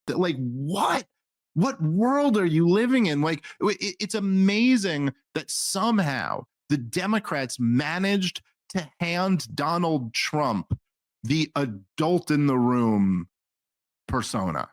Like, what world are you living in? Like, it's amazing that somehow the Democrats managed to hand Donald Trump the adult in the room persona.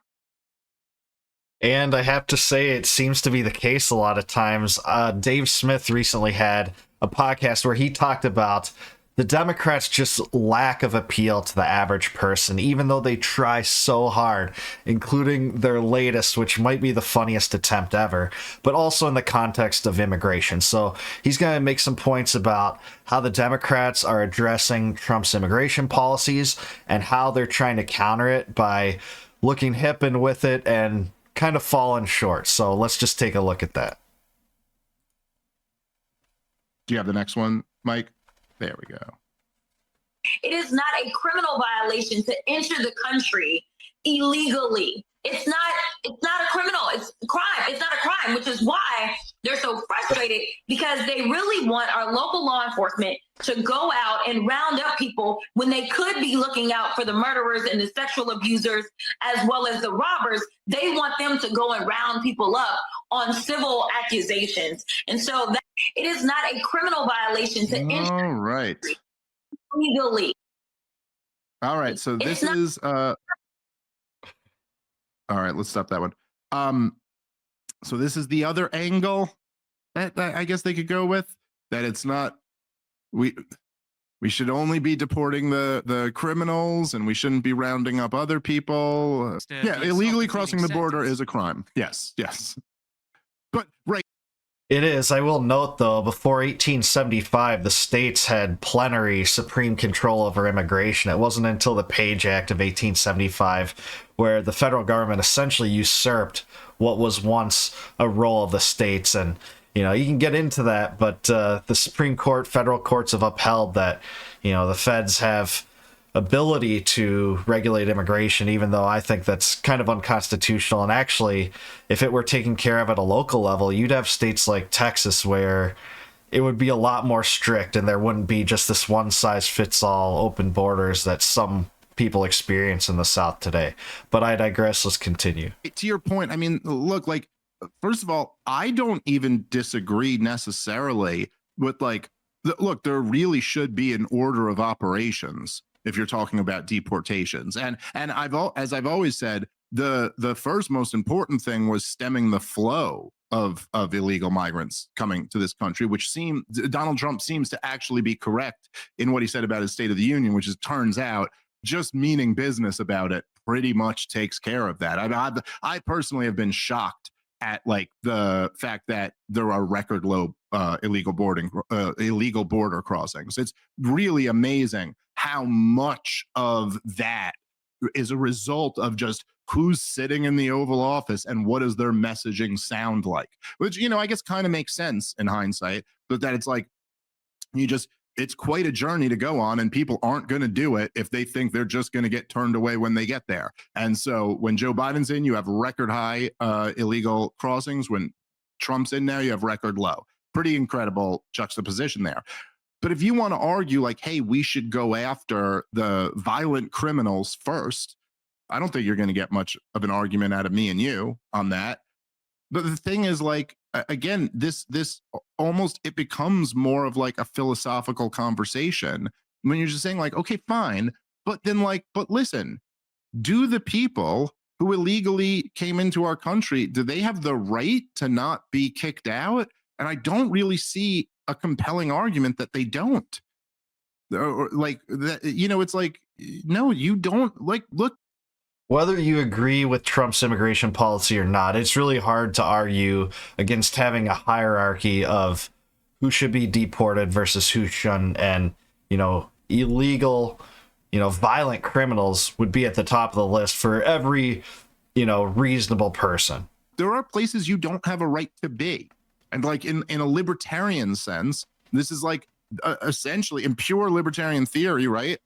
And I have to say, it seems to be the case a lot of times. Dave Smith recently had a podcast where he talked about the Democrats' just lack of appeal to the average person, even though they try so hard, including their latest, which might be the funniest attempt ever, but also in the context of immigration. So he's going to make some points about how the Democrats are addressing Trump's immigration policies and how they're trying to counter it by looking hip and with it and kind of fallen short. So let's just take a look at that. Do you have the next one, Mike? There we go. It is not a criminal violation to enter the country illegally. It's not a criminal. It's a crime. It's not a crime, which is why they're so frustrated, because they really want our local law enforcement to go out and round up people when they could be looking out for the murderers and the sexual abusers as well as the robbers. They want them to go and round people up on civil accusations. And so that it is not a criminal violation to enter legally. All right. So this is all right, let's stop that one. So this is the other angle that I guess they could go with, that it's not, we should only be deporting the criminals and we shouldn't be rounding up other people. Yeah, illegally crossing the border is a crime. Yes. But right. It is. I will note, though, before 1875, the states had plenary supreme control over immigration. It wasn't until the Page Act of 1875 where the federal government essentially usurped what was once a role of the states. And, you know, you can get into that, but the Supreme Court, federal courts have upheld that, you know, the feds have ability to regulate immigration, even though I think that's kind of unconstitutional. And actually, if it were taken care of at a local level, you'd have states like Texas where it would be a lot more strict and there wouldn't be just this one-size-fits-all open borders that some people experience in the South today. But I digress. Let's continue. To your point, I mean, look, like, first of all, I don't even disagree necessarily with, like, look, there really should be an order of operations if you're talking about deportations. And as I've always said, the first most important thing was stemming the flow of illegal migrants coming to this country, which Donald Trump seems to actually be correct in what he said about his State of the Union, which is, turns out, just meaning business about it pretty much takes care of that. I personally have been shocked at, like, the fact that there are record low illegal border crossings. It's really amazing how much of that is a result of just who's sitting in the Oval Office and what does their messaging sound like, which, you know, I guess kind of makes sense in hindsight, but that it's like, it's quite a journey to go on, and people aren't going to do it if they think they're just going to get turned away when they get there. And so when Joe Biden's in, you have record high illegal crossings. When Trump's in now, you have record low. Pretty incredible juxtaposition there. But if you want to argue, like, hey, we should go after the violent criminals first, I don't think you're going to get much of an argument out of me and you on that. But the thing is, like, again, this almost, it becomes more of like a philosophical conversation when you're just saying, like, okay, fine, but then, like, but listen, do the people who illegally came into our country, do they have the right to not be kicked out? And I don't really see a compelling argument that they don't. Or like that, you know, it's like, no, you don't. Like, look. Whether you agree with Trump's immigration policy or not, it's really hard to argue against having a hierarchy of who should be deported versus who shouldn't. And, you know, illegal, you know, violent criminals would be at the top of the list for every, you know, reasonable person. There are places you don't have a right to be. And, like, in a libertarian sense, this is like essentially in pure libertarian theory, right?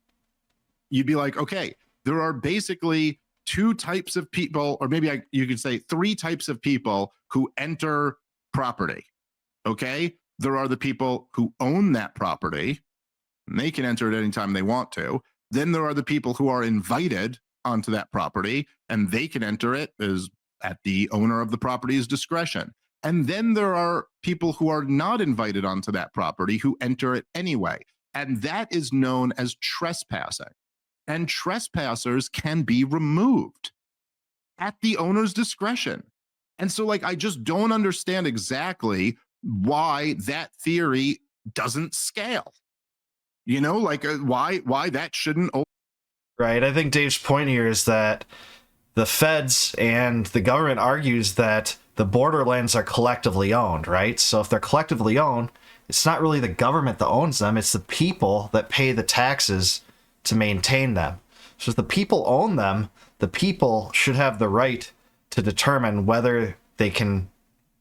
You'd be like, okay, there are basically two types of people, or maybe you could say three types of people who enter property. Okay, there are the people who own that property, and they can enter at any time they want to. Then there are the people who are invited onto that property, and they can enter it as at the owner of the property's discretion. And then there are people who are not invited onto that property who enter it anyway. And that is known as trespassing. And trespassers can be removed at the owner's discretion. And so, like, I just don't understand exactly why that theory doesn't scale. You know, like why that shouldn't. Right. I think Dave's point here is that the feds and the government argues that the borderlands are collectively owned, right? So if they're collectively owned, it's not really the government that owns them, it's the people that pay the taxes to maintain them. So if the people own them, the people should have the right to determine whether they can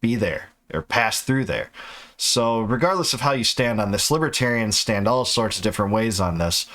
be there or pass through there. So regardless of how you stand on this, libertarians stand all sorts of different ways on this.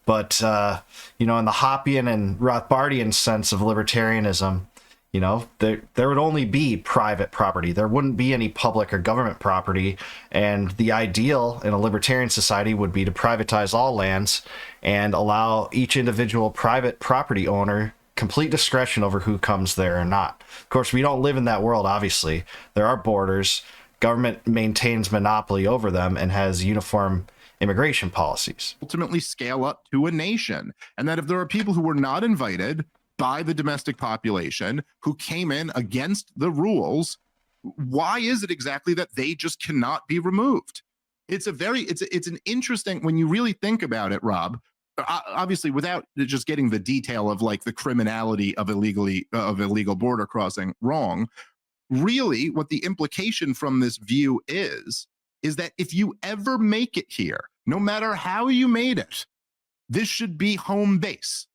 But, in the Hoppian and Rothbardian sense of libertarianism, there would only be private property. There wouldn't be any public or government property. And the ideal in a libertarian society would be to privatize all lands and allow each individual private property owner complete discretion over who comes there or not. Of course, we don't live in that world, obviously. There are borders. Government maintains monopoly over them and has uniform immigration policies. Ultimately scale up to a nation. And that if there are people who were not invited by the domestic population who came in against the rules, why is it exactly that they just cannot be removed? It's an interesting, when you really think about it, Rob, obviously without just getting the detail of like the criminality of illegal border crossing wrong, really what the implication from this view is that if you ever make it here, no matter how you made it, this should be home base.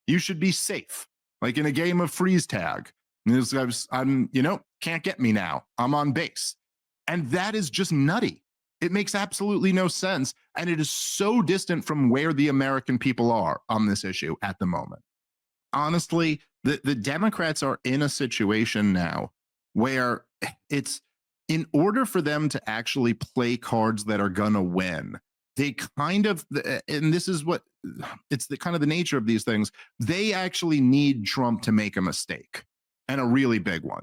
You should be safe, like in a game of freeze tag. I'm, can't get me now. I'm on base. And that is just nutty. It makes absolutely no sense. And it is so distant from where the American people are on this issue at the moment. Honestly, the Democrats are in a situation now where it's, in order for them to actually play cards that are going to win, they kind of, and this is what, it's the kind of the nature of these things, they actually need Trump to make a mistake, and a really big one.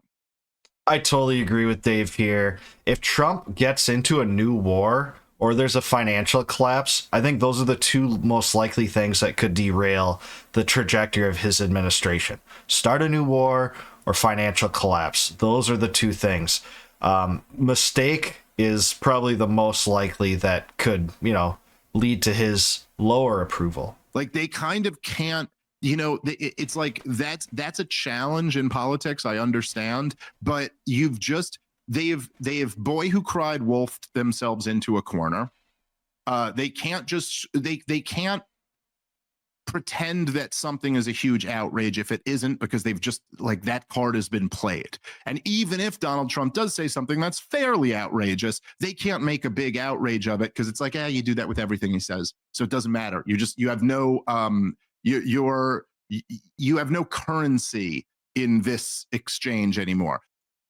I totally agree with Dave here. If Trump gets into a new war or there's a financial collapse, I think those are the two most likely things that could derail the trajectory of his administration. Start a new war or financial collapse. Those are the two things. Mistake is probably the most likely that could, lead to his lower approval. Like they kind of can't, it's like that's a challenge in politics. I understand, but they've boy who cried wolfed themselves into a corner. They can't they can't pretend that something is a huge outrage if it isn't, because they've just, like, that card has been played. And even if Donald Trump does say something that's fairly outrageous, they can't make a big outrage of it, because it's like, you do that with everything he says, so it doesn't matter. You have no you have no currency in this exchange anymore.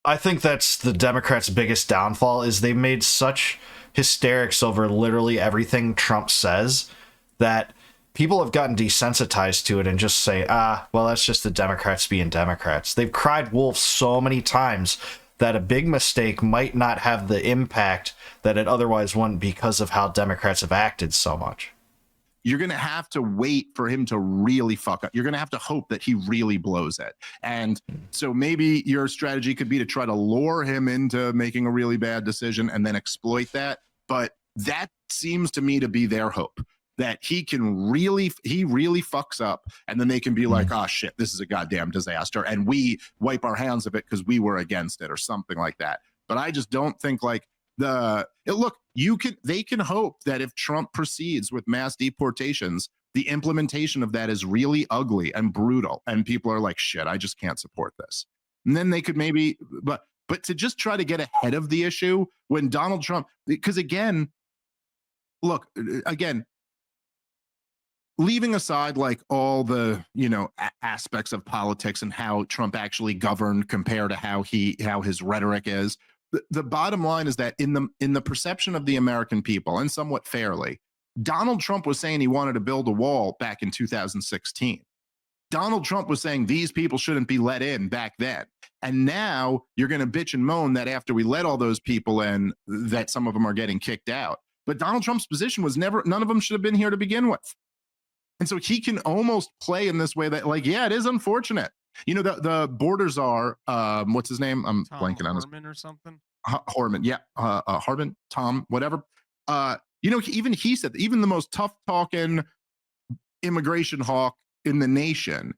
I think that's the Democrats' biggest downfall, is they've made such hysterics over literally everything Trump says that people have gotten desensitized to it and just say, well, that's just the Democrats being Democrats. They've cried wolf so many times that a big mistake might not have the impact that it otherwise wouldn't, because of how Democrats have acted so much. You're going to have to wait for him to really fuck up. You're going to have to hope that he really blows it. And so maybe your strategy could be to try to lure him into making a really bad decision and then exploit that. But that seems to me to be their hope, that he really fucks up, and then they can be like, oh shit, this is a goddamn disaster, and we wipe our hands of it because we were against it, or something like that. But I just don't think, like, they can hope that if Trump proceeds with mass deportations, the implementation of that is really ugly and brutal, and people are like, shit, I just can't support this. And then they could maybe, but to just try to get ahead of the issue when Donald Trump, because again, leaving aside like all the aspects of politics and how Trump actually governed compared to how his rhetoric is, the bottom line is that in the perception of the American people, and somewhat fairly, Donald Trump was saying he wanted to build a wall back in 2016. Donald Trump was saying these people shouldn't be let in back then. And now you're going to bitch and moan that after we let all those people in, that some of them are getting kicked out. But Donald Trump's position was never, none of them should have been here to begin with. And so he can almost play in this way that, like, yeah, it is unfortunate. You know, the borders are, what's his name? I'm Tom blanking on his Horman or something. Horman, yeah, Harbin, Tom, whatever. You know, even he said, even the most tough talking immigration hawk in the nation,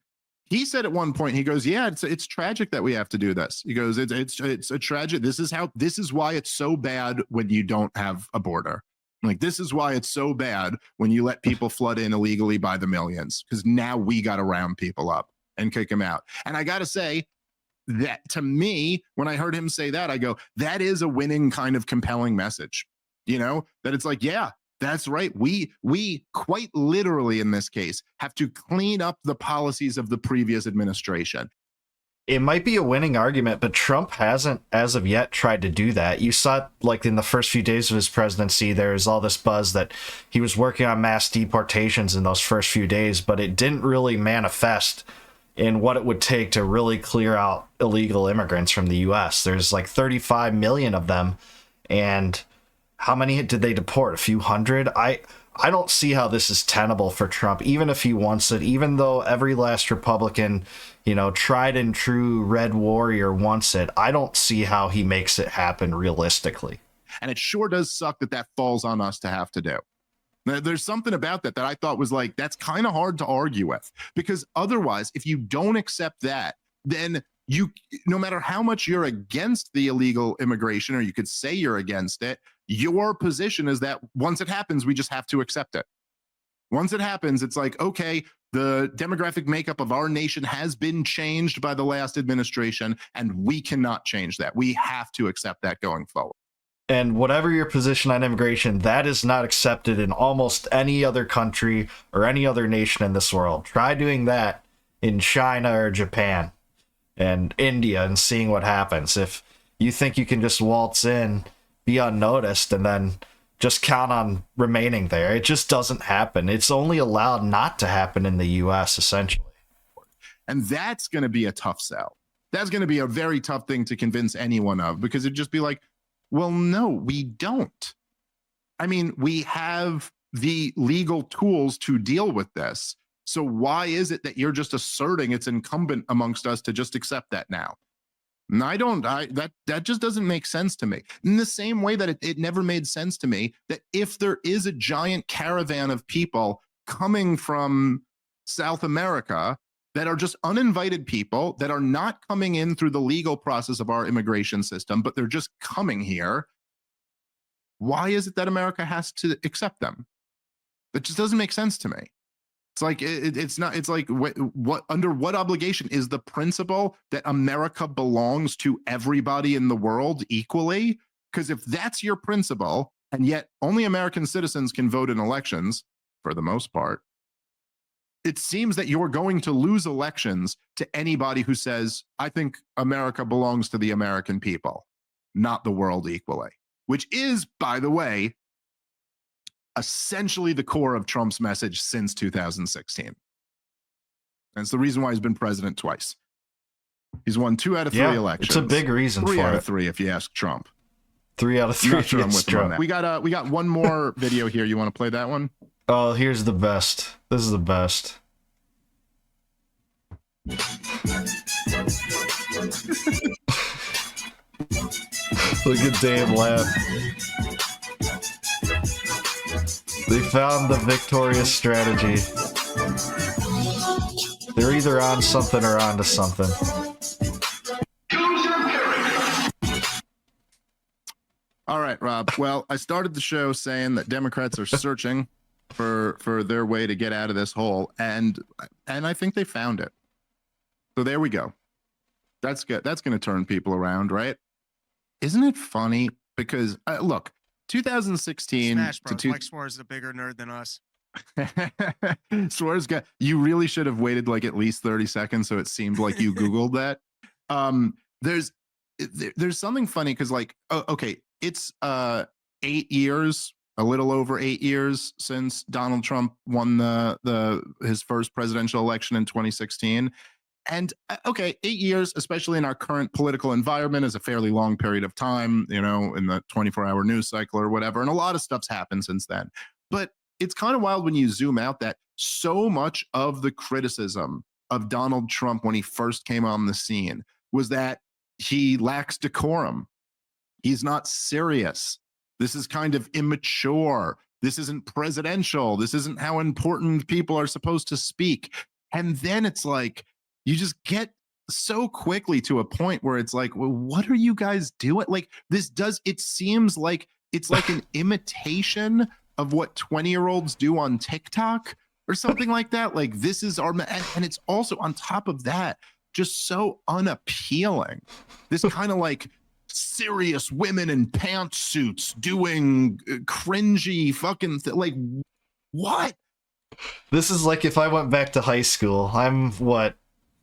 he said at one point, he goes, yeah, it's tragic that we have to do this. He goes, it's a tragic. This is why it's so bad when you don't have a border. Like, this is why it's so bad when you let people flood in illegally by the millions, because now we got to round people up and kick them out. And I got to say that, to me, when I heard him say that, I go, that is a winning kind of compelling message, you know, that it's like, yeah, that's right. We quite literally in this case have to clean up the policies of the previous administration. It might be a winning argument, but Trump hasn't, as of yet, tried to do that. You saw, like, in the first few days of his presidency, there was all this buzz that he was working on mass deportations in those first few days, but it didn't really manifest in what it would take to really clear out illegal immigrants from the U.S. There's like 35 million of them, and how many did they deport? A few hundred? I don't see how this is tenable for Trump, even if he wants it, even though every last Republican, you know, tried and true red warrior wants it. I don't see how he makes it happen realistically. And it sure does suck that falls on us to have to do. There's something about that I thought was like, that's kind of hard to argue with, because otherwise, if you don't accept that, then you, no matter how much you're against the illegal immigration, or you could say you're against it, your position is that once it happens, we just have to accept it. Once it happens, it's like, okay, the demographic makeup of our nation has been changed by the last administration, and we cannot change that. We have to accept that going forward. And whatever your position on immigration, that is not accepted in almost any other country or any other nation in this world. Try doing that in China or Japan and India and seeing what happens. If you think you can just waltz in, be unnoticed, and then just count on remaining there, it just doesn't happen. It's only allowed not to happen in the U.S., essentially. And that's going to be a tough sell. That's going to be a very tough thing to convince anyone of, because it'd just be like, well, no, we don't. I mean, we have the legal tools to deal with this. So why is it that you're just asserting it's incumbent amongst us to just accept that now? And that just doesn't make sense to me. In the same way that it never made sense to me that if there is a giant caravan of people coming from South America that are just uninvited people that are not coming in through the legal process of our immigration system, but they're just coming here, why is it that America has to accept them? It just doesn't make sense to me. It's like, it's not, it's like, what under what obligation is the principle that America belongs to everybody in the world equally? Because if that's your principle, and yet only American citizens can vote in elections for the most part, it seems that you're going to lose elections to anybody who says, I think America belongs to the American people, not the world equally, which is, by the way, essentially the core of Trump's message since 2016. And it's the reason why he's been president twice. He's won 2 out of 3 elections. It's a big reason for it. 3 out of 3 if you ask Trump. 3 out of 3 if you ask Trump. We got one more video here. You want to play that one? Oh, here's the best. This is the best. Look at Dave laugh. They found the victorious strategy. They're either on something or onto something. All right, Rob. Well, I started the show saying that Democrats are searching for their way to get out of this hole, and I think they found it. So there we go. That's good. That's going to turn people around, right? Isn't it funny? Because look, 2016 Smash to Bros. Mike Swear is a bigger nerd than us. Swear's got. You really should have waited like at least 30 seconds so it seemed like you Googled that. There's something funny because, like, okay, it's 8 years a little over 8 years since Donald Trump won his first presidential election in 2016. And okay, 8 years, especially in our current political environment, is a fairly long period of time, in the 24-hour news cycle or whatever. And a lot of stuff's happened since then. But it's kind of wild when you zoom out that so much of the criticism of Donald Trump when he first came on the scene was that he lacks decorum. He's not serious. This is kind of immature. This isn't presidential. This isn't how important people are supposed to speak. And then it's like, you just get so quickly to a point where it's like, well, what are you guys doing? Like, it seems like it's like an imitation of what 20-year-olds do on TikTok or something like that. Like, this is and it's also on top of that, just so unappealing. This kind of like serious women in pantsuits doing cringy fucking like, what? This is like if I went back to high school. I'm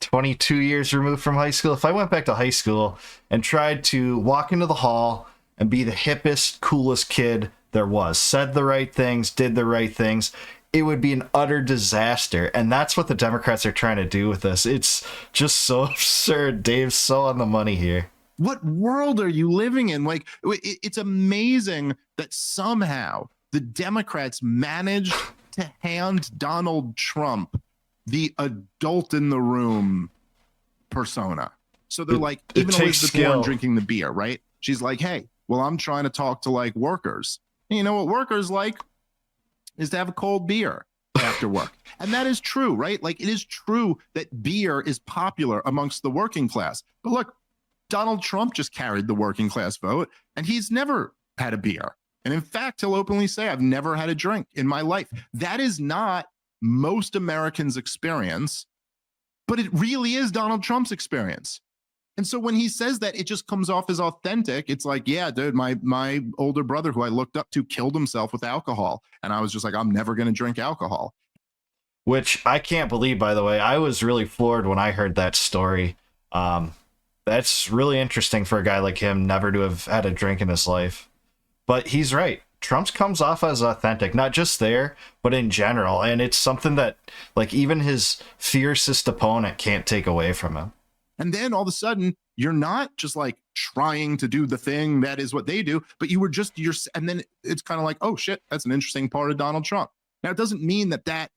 22 years removed from high school. If I went back to high school and tried to walk into the hall and be the hippest, coolest kid there was, said the right things, did the right things, it would be an utter disaster. And that's what the Democrats are trying to do with this. It's just so absurd. Dave's so on the money here. What world are you living in? Like, it's amazing that somehow the Democrats managed to hand Donald Trump the adult in the room persona. So they're like, even Elizabeth Warren drinking the beer, right? She's like, hey, well, I'm trying to talk to like workers. And you know what workers like is to have a cold beer after work. And that is true, right? Like, it is true that beer is popular amongst the working class. But look, Donald Trump just carried the working class vote, and he's never had a beer. And in fact, he'll openly say, I've never had a drink in my life. That is not most Americans' experience, but it really is Donald Trump's experience. And so when he says that, it just comes off as authentic. It's like, yeah, dude, my older brother who I looked up to killed himself with alcohol. And I was just like, I'm never going to drink alcohol. Which I can't believe, by the way. I was really floored when I heard that story. That's really interesting for a guy like him, never to have had a drink in his life. But he's right. Trump's comes off as authentic, not just there, but in general. And it's something that, like, even his fiercest opponent can't take away from him. And then all of a sudden, you're not just like trying to do the thing that is what they do, but you were just, and then it's kind of like, oh shit, that's an interesting part of Donald Trump. Now, it doesn't mean that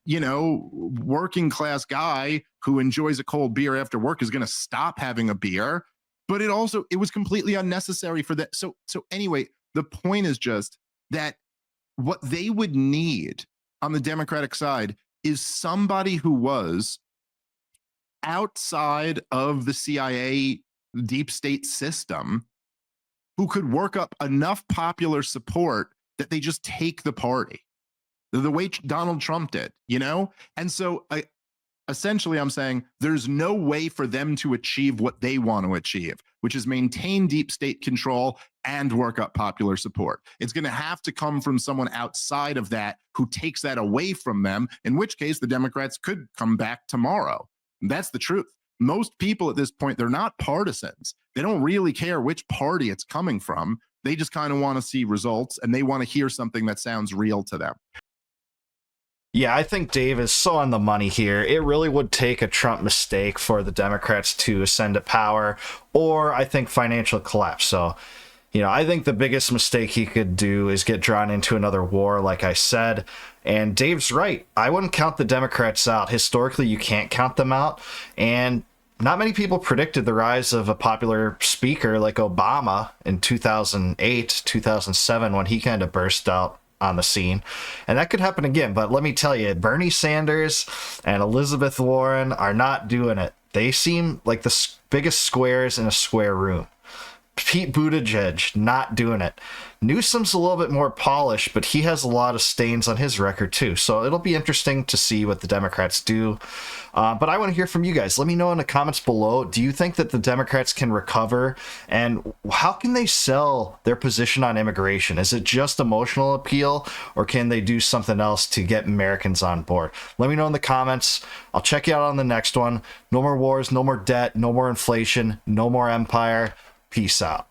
working class guy who enjoys a cold beer after work is going to stop having a beer, but it was completely unnecessary for that. So anyway, the point is just that what they would need on the Democratic side is somebody who was outside of the CIA deep state system who could work up enough popular support that they just take the party the way Donald Trump did, And so essentially I'm saying there's no way for them to achieve what they want to achieve, which is maintain deep state control and work up popular support. It's going to have to come from someone outside of that who takes that away from them, in which case the Democrats could come back tomorrow. That's the truth. Most people at this point, they're not partisans. They don't really care which party it's coming from. They just kind of want to see results, and they want to hear something that sounds real to them. Yeah, I think Dave is so on the money here. It really would take a Trump mistake for the Democrats to ascend to power, or I think financial collapse. So, I think the biggest mistake he could do is get drawn into another war, like I said. And Dave's right. I wouldn't count the Democrats out. Historically, you can't count them out. And not many people predicted the rise of a popular speaker like Obama in 2008, 2007, when he kind of burst out on the scene. And that could happen again. But let me tell you, Bernie Sanders and Elizabeth Warren are not doing it. They seem like the biggest squares in a square room. Pete Buttigieg, not doing it. Newsom's a little bit more polished, but he has a lot of stains on his record too. So it'll be interesting to see what the Democrats do. But I want to hear from you guys. Let me know in the comments below. Do you think that the Democrats can recover? And how can they sell their position on immigration? Is it just emotional appeal, or can they do something else to get Americans on board? Let me know in the comments. I'll check you out on the next one. No more wars, no more debt, no more inflation, no more empire. Peace out.